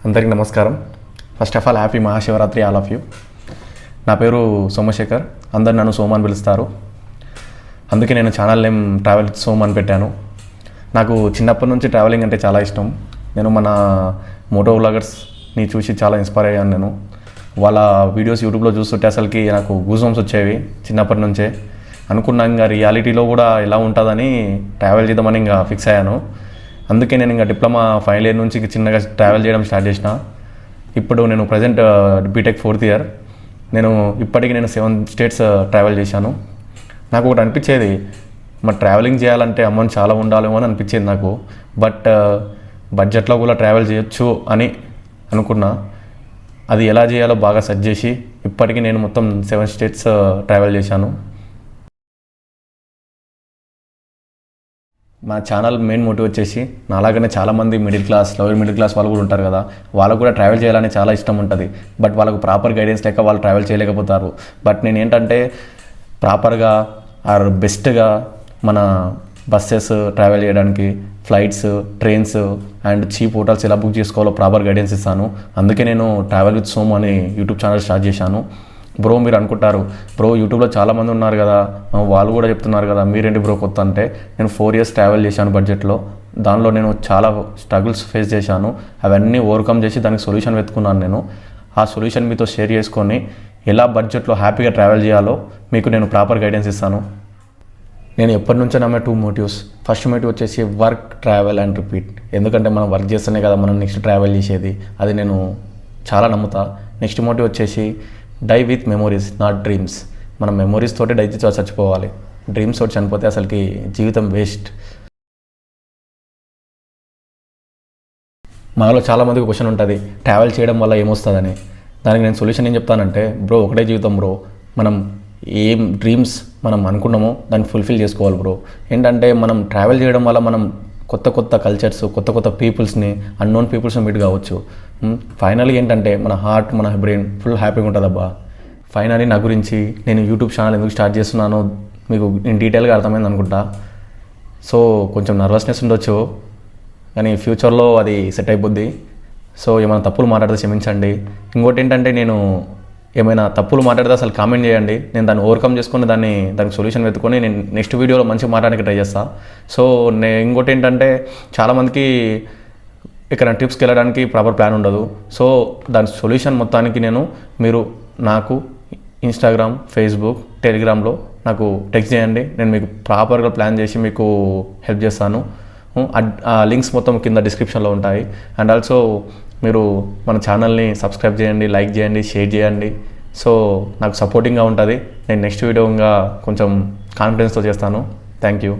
అందరికీ నమస్కారం. First of all happy Mahashivratri all of you. నా పేరు సోమశేఖర్, అందరు నన్ను సోమ అని పిలుస్తారు. అందుకే నేను ఛానల్ నేమ్ ట్రావెల్ సోమ అని పెట్టాను. నాకు చిన్నప్పటి నుంచి ట్రావెలింగ్ అంటే చాలా ఇష్టం. నేను మన మోటో వ్లాగర్స్ని చూసి చాలా ఇన్స్పైర్ అయ్యాను. నేను వాళ్ళ వీడియోస్ యూట్యూబ్లో చూస్తుంటే అసలుకి నాకు గూస్బంప్స్ వచ్చేవి. చిన్నప్పటి నుంచే అనుకున్నాను ఇంకా రియాలిటీలో కూడా ఎలా ఉంటుందని ట్రావెల్ చేద్దామని ఇంకా ఫిక్స్ అయ్యాను. అందుకే నేను ఇంకా డిప్లొమా ఫైనల్ ఇయర్ నుంచి చిన్నగా ట్రావెల్ చేయడం స్టార్ట్ చేసిన. ఇప్పుడు నేను ప్రజెంట్ బీటెక్ 4th ఇయర్. నేను ఇప్పటికి 7 స్టేట్స్ ట్రావెల్ చేశాను. నాకు ఒకటి అనిపించేది, మరి ట్రావెలింగ్ చేయాలంటే అమౌంట్ చాలా ఉండాలేమో అని అనిపించేది నాకు. బట్ బడ్జెట్లో కూడా ట్రావెల్ చేయొచ్చు అని అనుకున్నా. అది ఎలా చేయాలో బాగా సెర్చ్ చేసి ఇప్పటికీ నేను మొత్తం 7 స్టేట్స్ ట్రావెల్ చేశాను. మా ఛానల్ మెయిన్ మోటివ్ వచ్చేసి నాలాగనే చాలామంది లోయర్ మిడిల్ క్లాస్ వాళ్ళు కూడా ఉంటారు కదా, వాళ్ళకు కూడా ట్రావెల్ చేయాలని చాలా ఇష్టం ఉంటుంది. బట్ వాళ్ళకు ప్రాపర్ గైడెన్స్ లేక వాళ్ళు ట్రావెల్ చేయలేకపోతారు. బట్ నేను ఏంటంటే ప్రాపర్గా ఆర్ బెస్ట్గా మన బస్సెస్ ట్రావెల్ చేయడానికి, flights, trains and cheap hotels ఎలా బుక్ చేసుకోవాలో ప్రాపర్ గైడెన్స్ ఇస్తాను. అందుకే నేను ట్రావెల్ విత్ సోమ్ అని యూట్యూబ్ ఛానల్ స్టార్ట్ చేశాను. బ్రో మీరు అనుకుంటారు, బ్రో యూట్యూబ్లో చాలామంది ఉన్నారు కదా, వాళ్ళు కూడా చెప్తున్నారు కదా, మీరేంటి బ్రో కొత్త అంటే, నేను 4 years ట్రావెల్ చేశాను బడ్జెట్లో. దానిలో నేను చాలా స్ట్రగుల్స్ ఫేస్ చేశాను. అవన్నీ ఓవర్కమ్ చేసి దానికి సొల్యూషన్ వెతుకున్నాను. నేను ఆ సొల్యూషన్ మీతో షేర్ చేసుకొని ఎలా బడ్జెట్లో హ్యాపీగా ట్రావెల్ చేయాలో మీకు నేను ప్రాపర్ గైడెన్స్ ఇస్తాను. నేను ఎప్పటి నుంచో నమ్మే 2 motives. ఫస్ట్ మోటివ్ వచ్చేసి వర్క్, ట్రావెల్ అండ్ రిపీట్. ఎందుకంటే మనం వర్క్ చేస్తేనే కదా మనం నెక్స్ట్ ట్రావెల్ చేసేది. అది నేను చాలా నమ్ముతా. నెక్స్ట్ మోటివ్ వచ్చేసి die with memories not dreams. మనం మెమోరీస్ తోటి డై చచ్చిపోవాలి. డ్రీమ్స్ తోటి చనిపోతే అసలుకి జీవితం వేస్ట్. మాలో చాలామందికి క్వశ్చన్ ఉంటుంది, ట్రావెల్ చేయడం వల్ల ఏమొస్తుందని. దానికి నేను సొల్యూషన్ ఏం చెప్తానంటే, బ్రో ఒకటే జీవితం బ్రో, మనం ఏం డ్రీమ్స్ మనం అనుకున్నామో దాన్ని ఫుల్ఫిల్ చేసుకోవాలి బ్రో. ఏంటంటే మనం ట్రావెల్ చేయడం వల్ల మనం కొత్త కల్చర్స్, కొత్త పీపుల్స్ని, అన్నోన్ పీపుల్స్ని మీట్ కావచ్చు. ఫైనల్లీ ఏంటంటే మన హార్ట్, మన బ్రెయిన్ ఫుల్ హ్యాపీగా ఉంటుంది అబ్బా. ఫైనల్లీ నా గురించి నేను యూట్యూబ్ ఛానల్ ఎందుకు స్టార్ట్ చేస్తున్నానో మీకు నేను డీటెయిల్గా అర్థమైంది అనుకుంటా. సో కొంచెం నర్వస్నెస్ ఉండొచ్చు, కానీ ఫ్యూచర్లో అది సెట్ అయిపోద్ది. సో ఏమైనా తప్పులు మాట్లాడితే క్షమించండి. ఇంకోటి ఏంటంటే, నేను ఏమైనా తప్పులు మాట్లాడితే అసలు కామెంట్ చేయండి. నేను దాన్ని ఓవర్కమ్ చేసుకొని దానికి సొల్యూషన్ వెతుకొని నేను నెక్స్ట్ వీడియోలో మంచిగా మాట్లాడడానికి ట్రై చేస్తాను. సో ఇంకోటి ఏంటంటే, చాలామందికి ఇక్కడ ట్రిప్స్కి వెళ్ళడానికి ప్రాపర్ ప్లాన్ ఉండదు. సో దాని సొల్యూషన్ మొత్తానికి మీరు నాకు ఇన్స్టాగ్రామ్, ఫేస్బుక్, టెలిగ్రామ్లో నాకు టెక్స్ట్ చేయండి. నేను మీకు ప్రాపర్గా ప్లాన్ చేసి మీకు హెల్ప్ చేస్తాను. ఆ లింక్స్ మొత్తం కింద డిస్క్రిప్షన్లో ఉంటాయి. అండ్ ఆల్సో మీరు మన ఛానల్ని సబ్స్క్రైబ్ చేయండి, లైక్ చేయండి, షేర్ చేయండి. సో నాకు సపోర్టింగ్గా ఉంటుంది. నేను నెక్స్ట్ వీడియో ఇంకా కొంచెం కాన్ఫిడెన్స్తో చేస్తాను. Thank you.